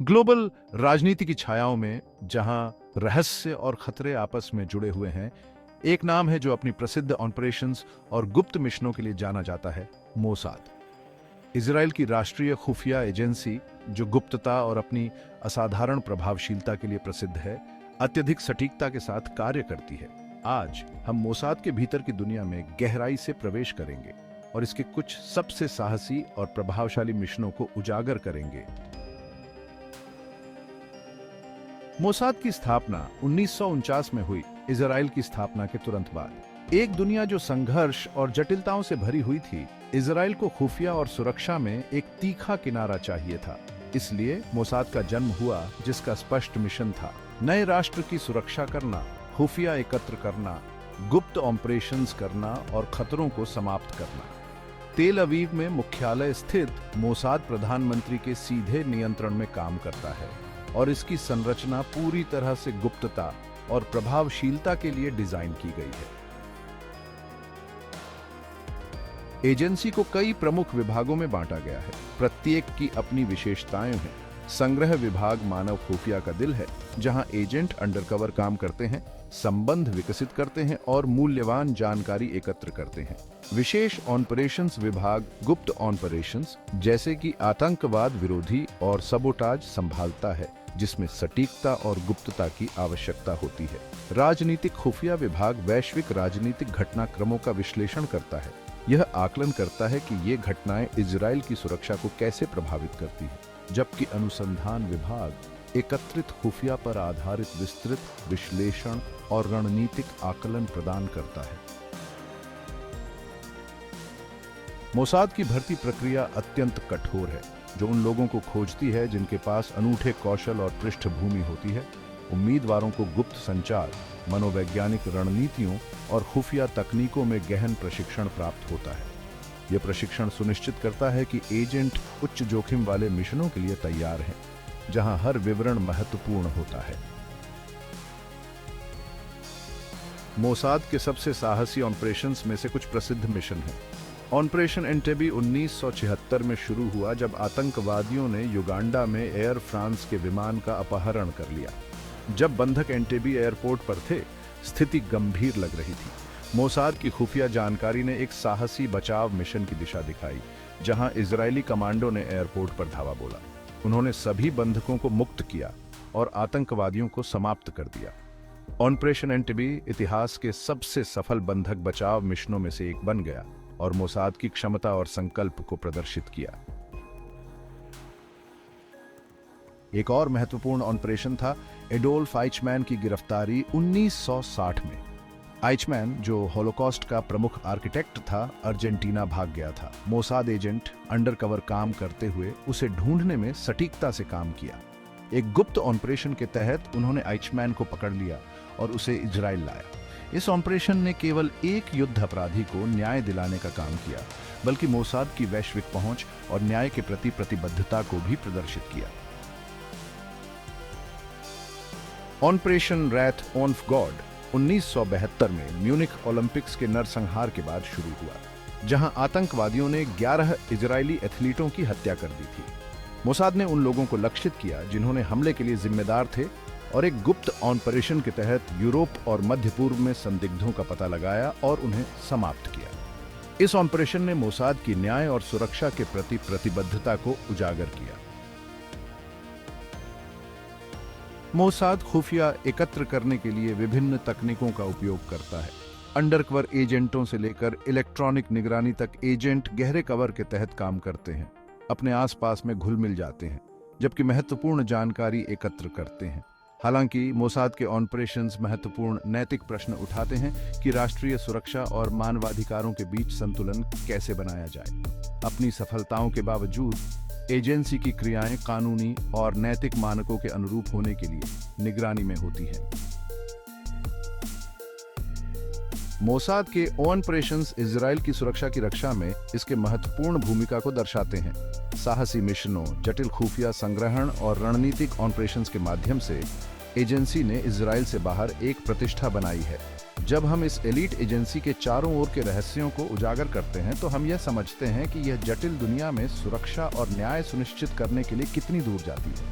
Global राजनीति की छायाओं में जहां रहस्य और खतरे आपस में जुड़े हुए हैं, एक नाम है जो अपनी प्रसिद्ध ऑपरेशंस और गुप्त मिशनों के लिए जाना जाता है, मोसाद। इजराइल की राष्ट्रीय खुफिया एजेंसी जो गुप्तता और अपनी असाधारण प्रभावशीलता के लिए प्रसिद्ध है, अत्यधिक सटीकता के साथ कार्य करती है। आज हम मोसाद के भीतर की दुनिया में गहराई से प्रवेश करेंगे और इसके कुछ सबसे साहसी और प्रभावशाली मिशनों को उजागर करेंगे। मोसाद की स्थापना 1949 में हुई, इजराइल की स्थापना के तुरंत बाद। एक दुनिया जो संघर्ष और जटिलताओं से भरी हुई थी, इजराइल को खुफिया और सुरक्षा में एक तीखा किनारा चाहिए था। इसलिए मोसाद का जन्म हुआ, जिसका स्पष्ट मिशन था नए राष्ट्र की सुरक्षा करना, खुफिया एकत्र करना, गुप्त ऑपरेशंस करना और खतरों को समाप्त करना। तेल अवीव में मुख्यालय स्थित मोसाद प्रधानमंत्री के सीधे नियंत्रण में काम करता है और इसकी संरचना पूरी तरह से गुप्तता और प्रभावशीलता के लिए डिजाइन की गई है। एजेंसी को कई प्रमुख विभागों में बांटा गया है, प्रत्येक की अपनी विशेषताएं हैं। संग्रह विभाग मानव खुफिया का दिल है, जहां एजेंट अंडरकवर काम करते हैं, संबंध विकसित करते हैं और मूल्यवान जानकारी एकत्र करते हैं। विशेष ऑपरेशंस विभाग गुप्त ऑपरेशंस जैसे कि आतंकवाद विरोधी और सबोटाज संभालता है, जिसमें सटीकता और गुप्तता की आवश्यकता होती है। राजनीतिक खुफिया विभाग वैश्विक राजनीतिक घटनाक्रमों का विश्लेषण करता है। यह आकलन करता है कि ये घटनाएं इजराइल की सुरक्षा को कैसे प्रभावित करती है, जबकि अनुसंधान विभाग एकत्रित खुफिया पर आधारित विस्तृत विश्लेषण और रणनीतिक आकलन प्रदान करता है। मोसाद की भर्ती प्रक्रिया अत्यंत कठोर है, जो उन लोगों को खोजती है जिनके पास अनूठे कौशल और पृष्ठभूमि होती है। उम्मीदवारों को गुप्त संचार, मनोवैज्ञानिक रणनीतियों और खुफिया तकनीकों में गहन प्रशिक्षण प्राप्त होता है। यह प्रशिक्षण सुनिश्चित करता है कि एजेंट उच्च जोखिम वाले मिशनों के लिए तैयार हैं, जहां हर विवरण महत्वपूर्ण होता है। मोसाद के सबसे साहसी ऑपरेशंस में से कुछ प्रसिद्ध मिशन हैं। ऑपरेशन एंटेबी 1976 में शुरू हुआ, जब आतंकवादियों ने युगांडा में एयर फ्रांस के विमान का अपहरण कर लिया। जब बंधक एंटेबी एयरपोर्ट पर थे, स्थिति गंभीर लग रही थी। मोसाद की खुफिया जानकारी ने एक साहसी बचाव मिशन की दिशा दिखाई, जहां इजरायली कमांडो ने एयरपोर्ट पर धावा बोला। उन्होंने सभी बंधकों को मुक्त किया और आतंकवादियों को समाप्त कर दिया। ऑपरेशन एंटेबी इतिहास के सबसे सफल बंधक बचाव मिशनों में से एक बन गया और मोसाद की क्षमता और संकल्प को प्रदर्शित किया। एक और महत्वपूर्ण ऑपरेशन था एडोल्फ आइचमैन की गिरफ्तारी 1960 में। आइचमैन, जो होलोकॉस्ट का प्रमुख आर्किटेक्ट था, अर्जेंटीना भाग गया था। मोसाद एजेंट अंडरकवर काम करते हुए उसे ढूंढने में सटीकता से काम किया। एक गुप्त ऑपरेशन के तहत उन्होंने आइचमैन को पकड़ लिया और उसे इजराइल लाया। इस ऑपरेशन ने केवल एक युद्ध अपराधी को न्याय दिलाने का काम किया, बल्कि मोसाद की वैश्विक पहुंच और न्याय के प्रति प्रतिबद्धता को भी प्रदर्शित किया। ऑपरेशन रैथ ऑफ गॉड 1972 में म्यूनिख ओलंपिक्स के नरसंहार के बाद शुरू हुआ, जहां आतंकवादियों ने 11 इजरायली एथलीटों की हत्या कर दी थी। मोसाद ने उन लोगों को लक्षित किया जिन्होंने हमले के लिए जिम्मेदार थे और एक गुप्त ऑपरेशन के तहत यूरोप और मध्य पूर्व में संदिग्धों का पता लगाया और उन्हें समाप्त किया। इस ऑपरेशन ने मोसाद की न्याय और सुरक्षा के प्रति प्रतिबद्धता को उजागर किया। मोसाद खुफिया एकत्र करने के लिए विभिन्न तकनीकों का उपयोग करता है। अंडरकवर एजेंटों से लेकर इलेक्ट्रॉनिक निगरानी तक एजेंट गहरे कवर के तहत काम करते हैं, अपने आसपास में घुल मिल जाते हैं, जबकि महत्वपूर्ण जानकारी एकत्र करते हैं। हालांकि मोसाद के ऑपरेशंस महत्वपूर्ण नैतिक प्रश्न उठाते हैं कि राष्ट्रीय सुरक्षा और मानवाधिकारों के बीच संतुलन कैसे बनाया जाए। अपनी सफलताओं के बावजूद एजेंसी की क्रियाएं कानूनी और नैतिक मानकों के अनुरूप होने के लिए निगरानी में होती हैं। मोसाद के ऑपरेशंस इजराइल की सुरक्षा की रक्षा में इसके महत्वपूर्ण भूमिका को दर्शाते हैं। साहसी मिशनों, जटिल खुफिया संग्रहण और रणनीतिक ऑपरेशंस के माध्यम से एजेंसी ने इजराइल से बाहर एक प्रतिष्ठा बनाई है। जब हम इस एलीट एजेंसी के चारों ओर के रहस्यों को उजागर करते हैं, तो हम यह समझते हैं कि यह जटिल दुनिया में सुरक्षा और न्याय सुनिश्चित करने के लिए कितनी दूर जाती है।